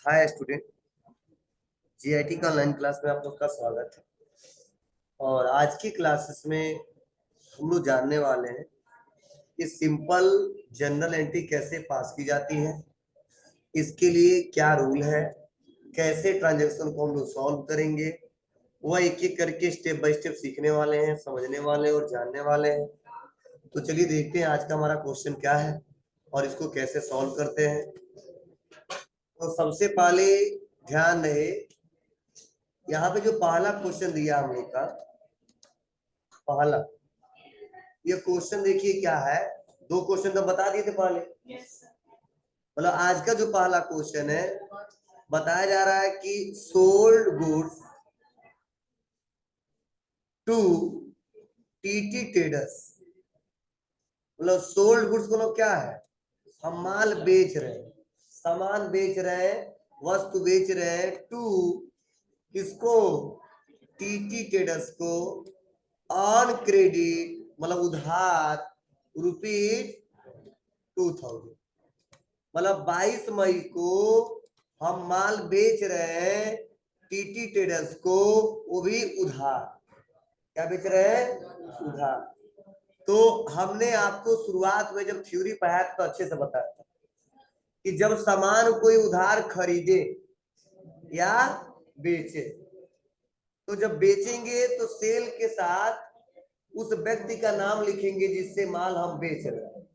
Hi student, GIT का online class में आप लोग का स्वागत है। और आज की क्लासेस में हम लोग जानने वाले हैं कि सिंपल जनरल एंट्री कैसे पास की जाती है, इसके लिए क्या रूल है, कैसे ट्रांजैक्शन को हम लोग सॉल्व करेंगे, वह एक एक करके स्टेप बाय स्टेप सीखने वाले हैं, समझने वाले हैं और जानने वाले हैं। तो चलिए देखते हैं आज का हमारा क्वेश्चन क्या है और इसको कैसे सॉल्व करते हैं। तो सबसे पहले ध्यान रहे, यहाँ पे जो पहला क्वेश्चन दिया हम लोग का पहला, ये क्वेश्चन देखिए क्या है। दो क्वेश्चन तो बता दिए थे पहले। मतलब आज का जो पहला क्वेश्चन है, बताया जा रहा है कि sold goods to T T traders. मतलब सोल्ड गुड्स मतलब क्या है, हम माल बेच रहे हैं, सामान बेच रहे हैं, वस्तु बेच रहे हैं टू किसको, टीटी ट्रेडर्स को, ऑन क्रेडिट मतलब उधार रुपीज 2000। मतलब 22 मई को हम माल बेच रहे हैं टीटी ट्रेडर्स को, वो भी उधार। क्या बेच रहे हैं, उधार। तो हमने आपको शुरुआत में जब थ्योरी पढ़ाया तो अच्छे से बताया था कि जब सामान कोई उधार खरीदे या बेचे, तो जब बेचेंगे तो सेल के साथ उस व्यक्ति का नाम लिखेंगे जिससे माल हम बेच रहे हैं,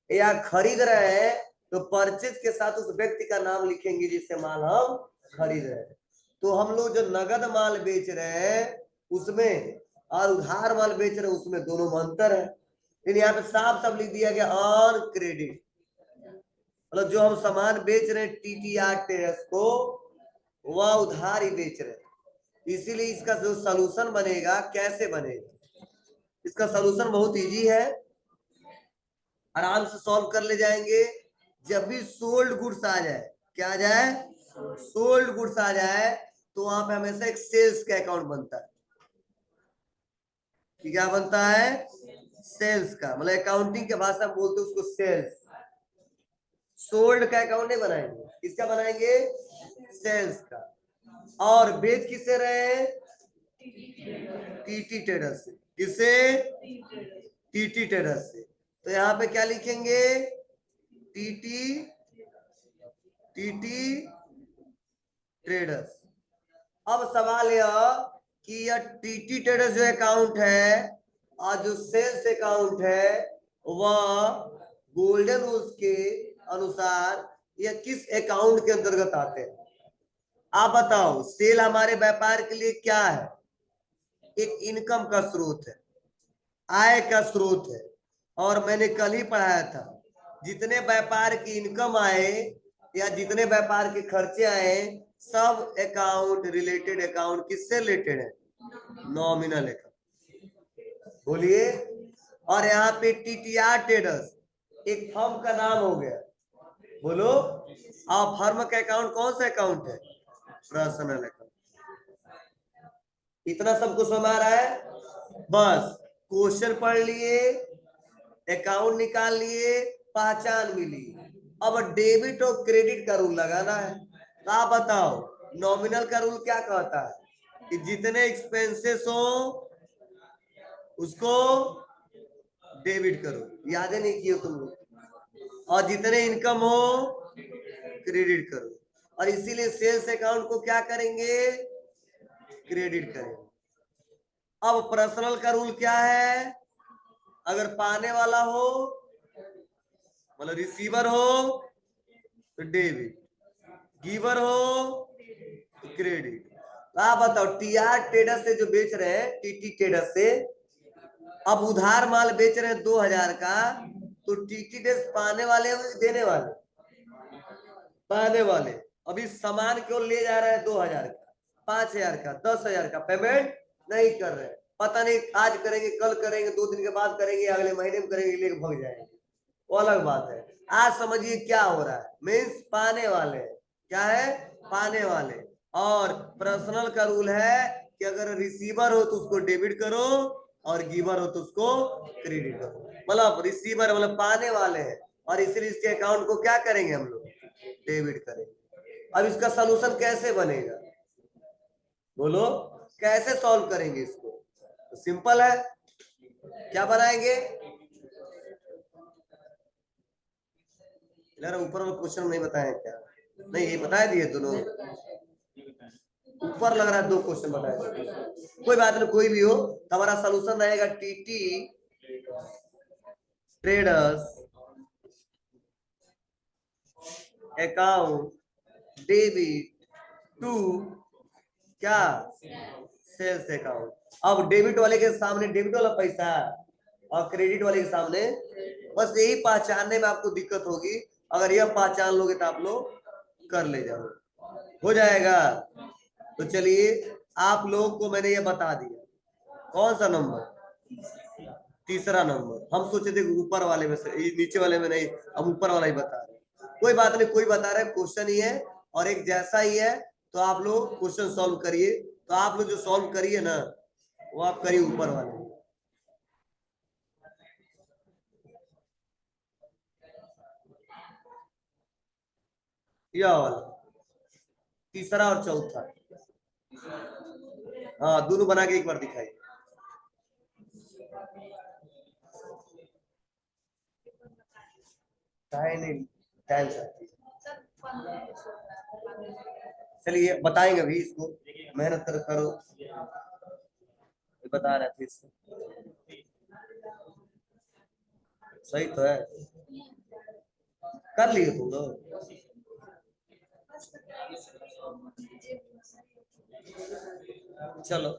या खरीद रहे हैं तो परचेज के साथ उस व्यक्ति का नाम लिखेंगे जिससे माल हम खरीद रहे हैं। तो हम लोग जो नगद माल बेच रहे हैं उसमें और उधार माल बेच रहे हैं उसमें दोनों में अंतर है। लेकिन यहाँ पे साफ साफ लिख दिया गया ऑन क्रेडिट, मतलब जो हम सामान बेच रहे हैं टीटीआर टेरेस को, वह उधार ही बेच रहे हैं। इसीलिए इसका जो सलूशन बनेगा, कैसे बनेगा, इसका सलूशन बहुत इजी है, आराम से सॉल्व कर ले जाएंगे। जब भी सोल्ड गुड्स आ जाए, क्या आ जाए, सोल्ड गुड्स आ जाए, तो वहां पे हमेशा एक सेल्स का अकाउंट बनता है। क्या बनता है, सेल्स का। मतलब अकाउंटिंग के भाषा में बोलते हैं उसको सेल्स। सोल्ड का अकाउंट नहीं बनाएंगे, किसका बनाएंगे, सेल्स का। और बेच किसे रहे, टीटी ट्रेडर्स से। किसे, टीटी ट्रेडर्स से। तो यहाँ पे क्या लिखेंगे, टीटी ट्रेडर्स। अब सवाल यह कि यह टीटी ट्रेडर्स जो अकाउंट है और जो सेल्स अकाउंट है वह गोल्डन रूल्स के अनुसार यह किस अकाउंट के अंतर्गत आते हैं। आप बताओ, सेल हमारे व्यापार के लिए क्या है, एक इनकम का स्रोत है, आय का स्रोत है। और मैंने कल ही पढ़ाया था, जितने व्यापार की इनकम आए या जितने व्यापार के खर्चे आए, सब अकाउंट रिलेटेड अकाउंट किससे रिलेटेड है, नॉमिनल अकाउंट। बोलिए। और यहाँ पे टीटीआर ट्रेडर्स एक फर्म का नाम हो गया, बोलो। और फर्म का अकाउंट कौन सा अकाउंट है, पर्सनल अकाउंट। इतना सबको समझ आ रहा है। बस क्वेश्चन पढ़ लिए, अकाउंट निकाल लिए, पहचान मिली। अब डेबिट और क्रेडिट का रूल लगाना है। तो आप बताओ, नॉमिनल का रूल क्या कहता है कि जितने एक्सपेंसेस हो उसको डेबिट करो, याद नहीं किए तुम लोग, और जितने इनकम हो क्रेडिट करो। और इसीलिए सेल्स अकाउंट को क्या करेंगे, क्रेडिट करेंगे। अब पर्सनल का रूल क्या है, अगर पाने वाला हो मतलब रिसीवर हो तो डेबिट, गिवर हो तो क्रेडिट। तो आप बताओ, टीआर ट्रेडर से जो बेच रहे हैं, टीटी ट्रेडर से अब उधार माल बेच रहे हैं 2000 का, तो टीटी ट्रेडर्स पाने वाले हो देने वाले, पाने वाले। अभी सामान क्यों ले जा रहे हैं 2000 का, 5000 का, 10,000 का पेमेंट नहीं कर रहे, पता नहीं आज करेंगे, कल करेंगे, 2 दिन के बाद करेंगे, अगले महीने में करेंगे, लेके भाग जाएंगे, वो अलग बात है। आज समझिए क्या हो रहा है, मीन्स पाने वाले, क्या है, पाने वाले। और पर्सनल का रूल है कि अगर रिसीवर हो तो उसको डेबिट करो और गिवर हो तो उसको क्रेडिट करो। मतलब रिसीवर मतलब पाने वाले हैं, और इसलिए इसके अकाउंट को क्या करेंगे हम लोग, डेबिट करेंगे। अब इसका सलूशन कैसे बनेगा, बोलो कैसे सॉल्व करेंगे इसको? तो सिंपल है, क्या बनाएंगे? यार ऊपर वाला क्वेश्चन नहीं बताए क्या? नहीं ये बता दिए दोनों, ऊपर लग रहा है 2 क्वेश्चन बताए दिए। कोई बात नहीं, कोई भी हो तो हमारा सलूशन रहेगा T T traders account debit to क्या, सेल्स अकाउंट। अब डेबिट वाले के सामने डेबिट वाला पैसा और क्रेडिट वाले के सामने, बस यही पहचानने में आपको दिक्कत होगी। अगर यह पहचान लोगे तो आप लोग कर ले जाओगे, हो जाएगा। तो चलिए आप लोगों को मैंने ये बता दिया। कौन सा नंबर? तीसरा नंबर। हम सोचे थे ऊपर वाले में से, नीचे वाले में नहीं, हम ऊपर वाला ही बता रहे। कोई बात नहीं, कोई बता रहे क्वेश्चन ही है और एक जैसा ही है, तो आप लोग क्वेश्चन सॉल्व करिए। तो आप लोग जो सॉल्व करिए ना, वो आप करिए ऊपर वाले। यह वाला तीसरा और चौथा, हाँ दोनों बना के एक बार दिखाई। नहीं टाइम से चलिए बताएंगे अभी इसको, मेहनत करो, बता रहे थे इसको। सही तो है, कर लिए तुम लोग। चलो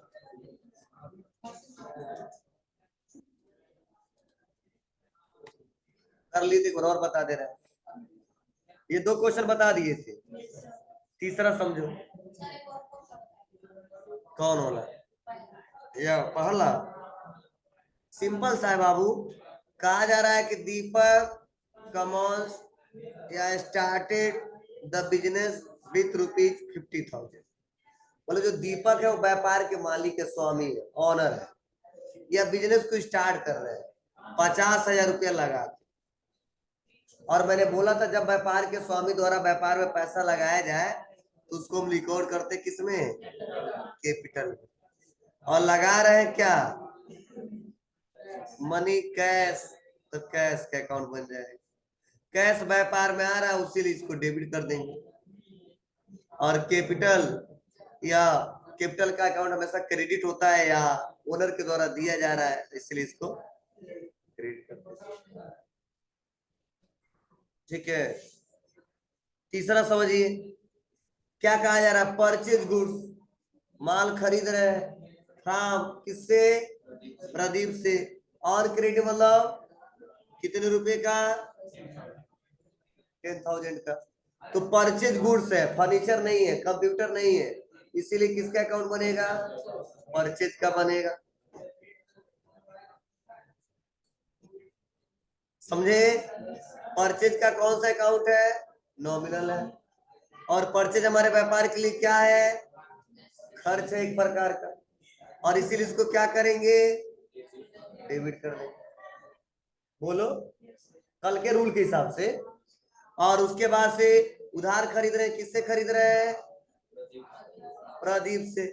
कर लिए थे, और बता दे रहे हैं। ये 2 क्वेश्चन बता दिए थे, तीसरा समझो कौन वाला। या पहला सिंपल सा है बाबू। कहा जा रहा है कि दीपक कमॉन्स या स्टार्टेड द बिजनेस विथ ₹50,000। बोले जो दीपक है वो व्यापार के मालिक है, स्वामी है, ऑनर है। यह बिजनेस को स्टार्ट कर रहे हैं, 50,000 रुपया लगा। और मैंने बोला था जब व्यापार के स्वामी द्वारा व्यापार में पैसा लगाया जाए तो उसको हम रिकॉर्ड करते किसमें, कैपिटल में। और लगा रहे हैं क्या, मनी कैश, तो कैश का अकाउंट बन जाएगा। कैश व्यापार में आ रहा है उसीलिए इसको डेबिट कर देंगे। और कैपिटल या कैपिटल का अकाउंट हमेशा क्रेडिट होता है या ओनर के द्वारा दिया जा रहा है, इसलिए इसको क्रेडिट करते हैं। ठीक है, तीसरा समझिए क्या कहा जा रहा है, परचेज गुड्स, माल खरीद रहे हैं फ्रॉम किससे, प्रदीप से। और क्रेडिट मतलब कितने रुपए का, 10,000 का। तो परचेज गुड्स है, फर्नीचर नहीं है, कंप्यूटर नहीं है, इसीलिए किसका अकाउंट बनेगा, परचेज का बनेगा। समझे? परचेज का कौन सा अकाउंट है, नॉमिनल है। और परचेज हमारे व्यापार के लिए क्या है, खर्च है एक प्रकार का, और इसीलिए इसको क्या करेंगे, डेबिट कर देंगे। बोलो कल के रूल के हिसाब से। और उसके बाद से उधार खरीद रहे हैं, किससे खरीद रहे हैं, प्रदीप से।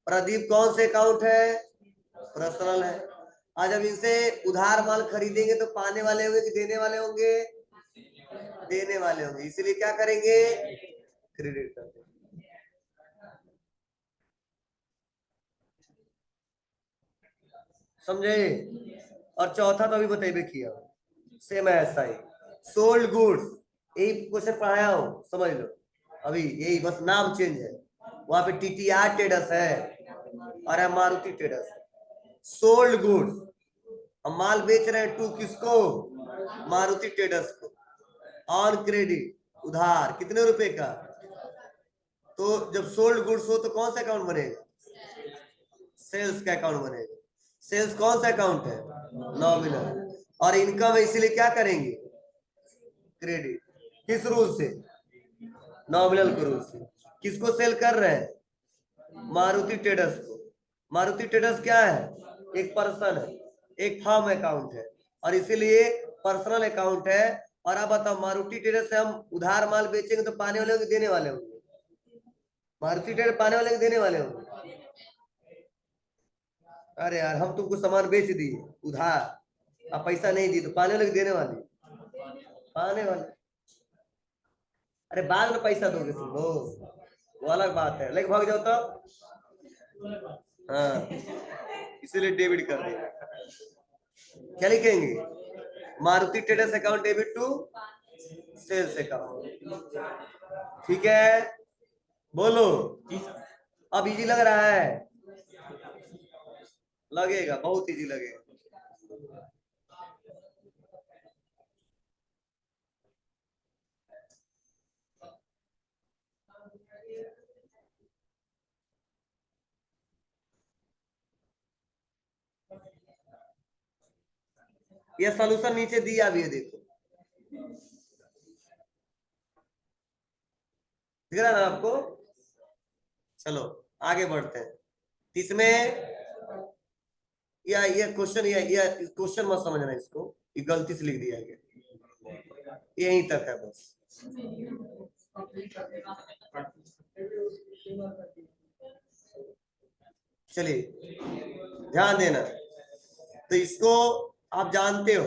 प्रदीप कौन से अकाउंट है, पर्सनल है। आज जब इनसे उधार माल खरीदेंगे तो पाने वाले होंगे कि देने वाले होंगे, देने वाले होंगे, इसीलिए क्या करेंगे, क्रेडिट कर देंगे। समझे? और चौथा तो अभी बताइए किया, सेम है ऐसा ही, सोल्ड गुड्स। यही क्वेश्चन पढ़ाया हूं, समझ लो। अभी यही बस नाम चेंज है, वहां पे टीटीआर ट्रेडर्स है और है मारुति ट्रेडर्स। सोल्ड गुड्स, हम माल बेच रहे हैं टू किसको, मारुति ट्रेडर्स को। ऑन क्रेडिट उधार कितने रुपए का। तो जब सोल्ड गुड्स हो तो कौन सा अकाउंट बनेगा, सेल्स का अकाउंट बनेगा। सेल्स कौन सा अकाउंट है, नॉमिनल। और इनकम है इसीलिए क्या करेंगे, क्रेडिट। किस रूल से, नॉमिनल के रूल से। किसको सेल कर रहे हैं, मारुति ट्रेडर्स को। मारुति ट्रेडर्स क्या है, एक पर्सन है, एक फर्म अकाउंट है, और इसीलिए पर्सनल अकाउंट है। और आप बताओ मारुति ट्रेडर्स से हम उधार माल बेचेंगे तो पाने वाले होंगे देने वाले होंगे? मारुति ट्रेडर पाने वाले होंगे देने वाले होंगे? अरे यार हम तुमको सामान बेच दिए उधार, अब पैसा नहीं दी तो पाने वाले देने वाले? पाने वाले। अरे बाद में पैसा दोगे तुम लोग, वो अलग बात है, लेकिन भाग जाओ तब। हाँ, इसीलिए डेबिट कर देंगे। क्या लिखेंगे? Maruti traders account debit to sales account. ठीक है, बोलो। अब इजी लग रहा है? लगेगा, बहुत इजी लगेगा। ये सॉल्यूशन नीचे दिया भी है, देखो दिख रहा है ना आपको? चलो आगे बढ़ते हैं। इसमें या ये क्वेश्चन, या क्वेश्चन मत समझना इसको, ये गलती से लिख दिया गया, यहीं तक है बस। चलिए ध्यान देना, तो इसको आप जानते हो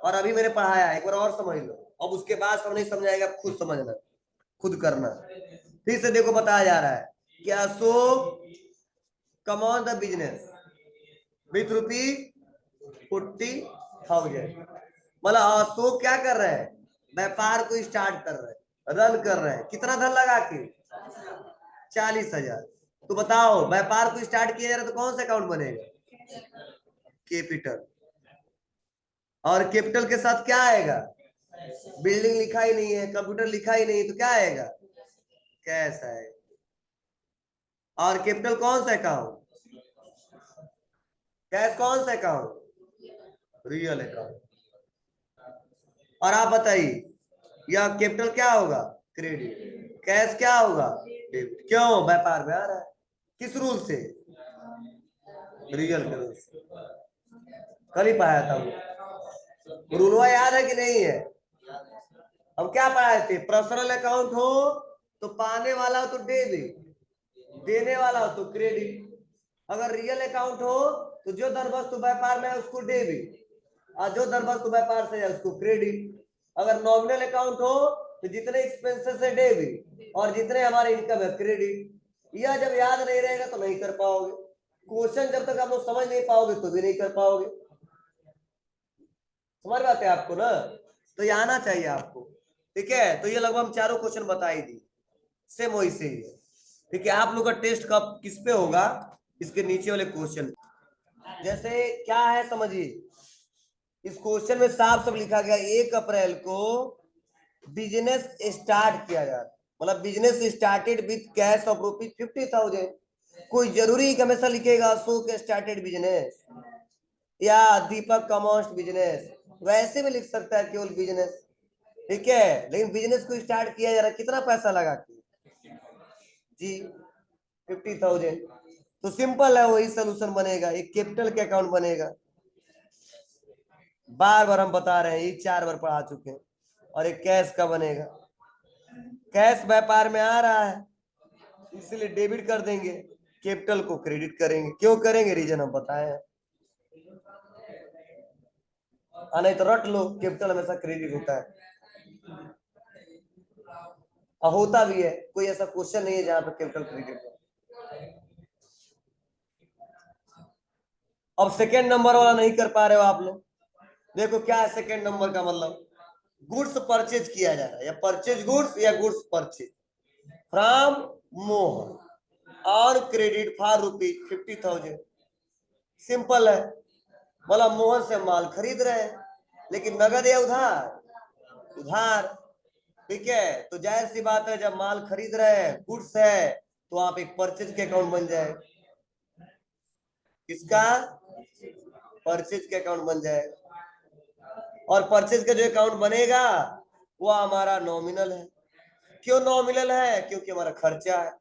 और अभी मैंने पढ़ाया, एक बार और समझ लो। अब उसके बाद सब नहीं समझाएगा, खुद समझना, खुद करना। फिर से देखो बताया जा रहा है कि Ashok come on the business with rupee 40,000। मतलब अशोक क्या कर रहे हैं? व्यापार को स्टार्ट कर रहे हैं, रन कर रहे हैं। कितना धन लगा के? 40,000। तो बताओ व्यापार को स्टार्ट किया जा रहा है तो कौन सा अकाउंट बनेगा? कैपिटल। और कैपिटल के साथ क्या आएगा? बिल्डिंग लिखा ही नहीं है, कंप्यूटर लिखा ही नहीं, तो क्या आएगा? कैश आएगा। और कैपिटल कौन सा अकाउंट? कैश कौन सा अकाउंट? Real account. और आप बताइए यह कैपिटल क्या होगा? क्रेडिट। कैश क्या होगा? डेबिट। क्यों? व्यापार में आ रहा है। किस रूल से? रियल के रूल से। कल ही पढ़ाया था वो, रूलवा याद है कि नहीं है? हम क्या पढ़ाए थे? पर्सनल अकाउंट हो तो पाने वाला हो तो डेबिट, देने वाला हो तो क्रेडिट। अगर रियल अकाउंट हो तो जो धन वस्तु व्यापार में है उसको डेबिट, और जो धन वस्तु व्यापार से है उसको क्रेडिट। अगर नॉमिनल अकाउंट हो तो जितने एक्सपेंसेस है डेबिट, और जितने हमारे इनकम है क्रेडिट। यह जब याद नहीं रहेगा तो नहीं कर पाओगे क्वेश्चन, जब तक आप लोग समझ नहीं पाओगे तो भी नहीं कर पाओगे। समझ बात है आपको ना? तो ये आना चाहिए आपको। ठीक है, तो ये लगभग हम चारों क्वेश्चन बता ही दी, सेम वही से ही है। ठीक है, आप लोग का टेस्ट कब किस पे होगा? इसके नीचे वाले क्वेश्चन। जैसे क्या है समझिए, इस क्वेश्चन में साफ सब लिखा गया 1 अप्रैल को बिजनेस स्टार्ट किया जा रहा है। मतलब business started with cash of ₹50,000। कोई जरूरी है कि हमेशा लिखेगा अशोक स्टार्टेड बिजनेस या दीपक कमर्स बिजनेस? वैसे भी लिख सकता है केवल बिजनेस। ठीक है, लेकिन बिजनेस को स्टार्ट किया जा रहा है, कितना पैसा लगा के? जी 50,000। तो सिंपल है, वही सोल्यूशन बनेगा, एक कैपिटल के अकाउंट बनेगा। बार बार हम बता रहे हैं, ये 4 बार पढ़ा चुके हैं। और एक कैश का बनेगा। कैश व्यापार में आ रहा है इसलिए डेबिट कर देंगे, कैपिटल को क्रेडिट करेंगे। क्यों करेंगे? रीजन हम बताए हैं। नहीं तो रट लो, कैपिटल हमेशा क्रेडिट होता है, और होता भी है। कोई ऐसा क्वेश्चन नहीं है जहां पर कैपिटल क्रेडिट हो। अब सेकेंड नंबर वाला नहीं कर पा रहे हो आप लोग। देखो क्या है सेकेंड नंबर का मतलब? गुड्स परचेज किया जा रहा है, या परचेज गुड्स या गुड्स परचेज फ्रॉम मोहन और क्रेडिट फॉर ₹50,000। सिंपल है, मतलब मोहन से माल खरीद रहे हैं, लेकिन नगद या उधार? उधार। ठीक है, तो जाहिर सी बात है जब माल खरीद रहे हैं, गुड्स है, तो आप एक परचेज के अकाउंट बन जाए। किसका? परचेज के अकाउंट बन जाएगा। और परचेज का जो अकाउंट बनेगा वो हमारा नॉमिनल है। क्यों नॉमिनल है? क्योंकि हमारा खर्चा है,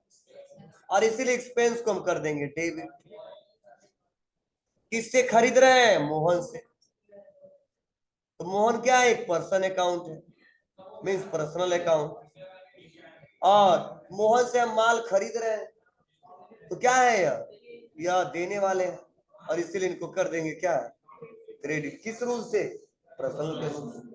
और इसीलिए एक्सपेंस को हम कर देंगे डेबिट। किससे खरीद रहे हैं? मोहन से। तो मोहन क्या है, एक पर्सन अकाउंट है, मीन्स पर्सनल अकाउंट। और मोहन से हम माल खरीद रहे हैं, तो क्या है यह देने वाले हैं, और इसीलिए इनको कर देंगे क्या, क्रेडिट। किस रूल से, पर्सनल के रूल से।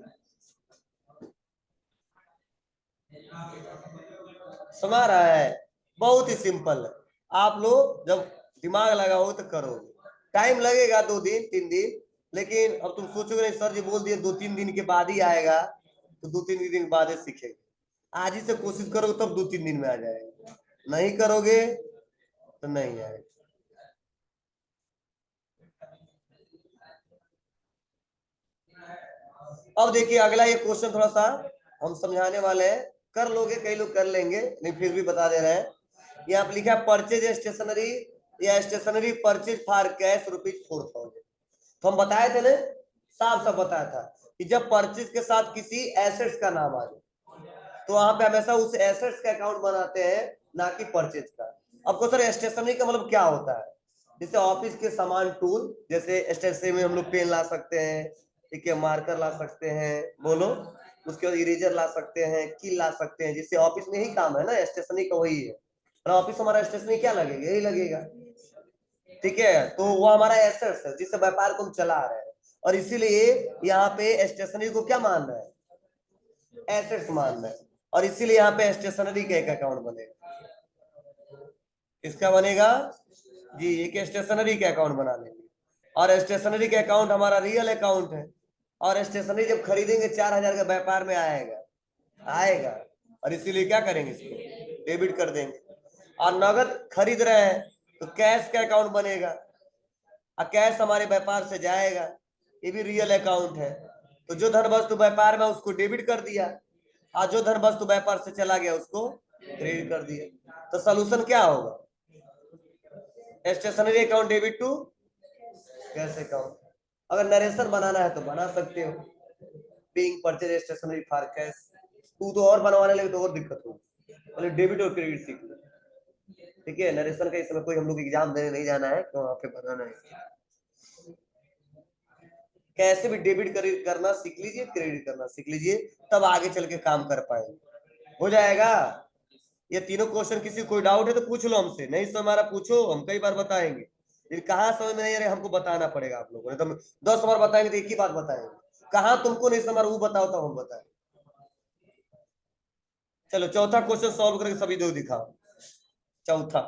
समझ रहा है, बहुत ही सिंपल है। आप लोग जब दिमाग लगाओगे तो करोगे, टाइम लगेगा 2 दिन 3 दिन, लेकिन अब तुम सोचोगे नहीं सर जी बोल दिए 2-3 दिन के बाद ही आएगा, तो 2-3 दिन के बाद ही सीखेंगे। आज ही से कोशिश करोगे तब 2-3 दिन में आ जाएगा, नहीं करोगे तो नहीं आएगा। अब देखिए अगला ये क्वेश्चन थोड़ा सा हम समझाने वाले हैं, कर लोगे, कई लोग कर लेंगे, लेकिन फिर भी बता दे रहे हैं। यहाँ पे लिखा है परचेज स्टेशनरी या स्टेशनरी परचेज फॉर कैश ₹4,000। तो हम बताए थे ना, साफ साफ बताया था कि जब परचेज के साथ किसी एसेट्स का नाम आ जाए तो वहां पे हमेशा उस एसेट्स का अकाउंट बनाते हैं, ना कि परचेज का। अब को सर स्टेशनरी का मतलब क्या होता है, जैसे ऑफिस के सामान टूल, जैसे स्टेशनरी में हम लोग पेन ला सकते हैं, ठीक है, मार्कर ला सकते हैं, बोलो, उसके बाद इरेजर ला सकते हैं, कील ला सकते हैं, जिससे ऑफिस में ही काम है ना, स्टेशनरी का वही है। और ऑफिस हमारा स्टेशनरी क्या लगेगा, यही लगेगा, ठीक है। तो वो हमारा एसेट्स है जिससे व्यापार को हम चला रहे हैं, और इसीलिए यहाँ पे स्टेशनरी को क्या मान रहा है, एसेट्स मान रहा है, और इसीलिए यहाँ पे स्टेशनरी का एक अकाउंट बनेगा। इसका बनेगा जी, एक स्टेशनरी के अकाउंट बना लेंगे, और स्टेशनरी के अकाउंट हमारा रियल अकाउंट है। और स्टेशनरी जब खरीदेंगे 4,000 का व्यापार में आएगा, आएगा, और इसीलिए क्या करेंगे, इसको डेबिट कर देंगे। और नगद खरीद रहे हैं तो कैश का अकाउंट बनेगा, और कैश हमारे व्यापार से जाएगा, ये भी रियल अकाउंट है। तो जो धन वस्तु व्यापार में उसको डेबिट कर दिया, और जो धन वस्तु व्यापार से चला गया उसको क्रेडिट कर दिया। तो सोल्यूशन क्या होगा, stationery account debit to cash account. अगर नरेशन बनाना है तो बना सकते हो, being purchase stationery for cash. तू तो और बनवाने लगे तो और दिक्कत होगी, पहले डेबिट और क्रेडिट सीख लो, ठीक है। नरेशन का इस समय कोई हम लोग एग्जाम देने नहीं जाना है, तो वहां पे बनाना है। कैसे भी डेबिट करना सीख लीजिए, क्रेडिट करना सीख लीजिए, तब आगे चल के काम कर पाएंगे, हो जाएगा। ये तीनों क्वेश्चन, किसी कोई डाउट है तो पूछ लो हमसे, नहीं तो हमारा पूछो, हम कई बार बताएंगे। लेकिन कहाँ समझ में नहीं आ रहा हमको बताना पड़ेगा आप लोगों ने, तो 10 बार बताएंगे तो एक ही बात बताएंगे, कहाँ तुमको नहीं समझ वो बताओ तो हम बताएं। चलो चौथा क्वेश्चन सॉल्व करके सभी दो दिखाओ, चौथा।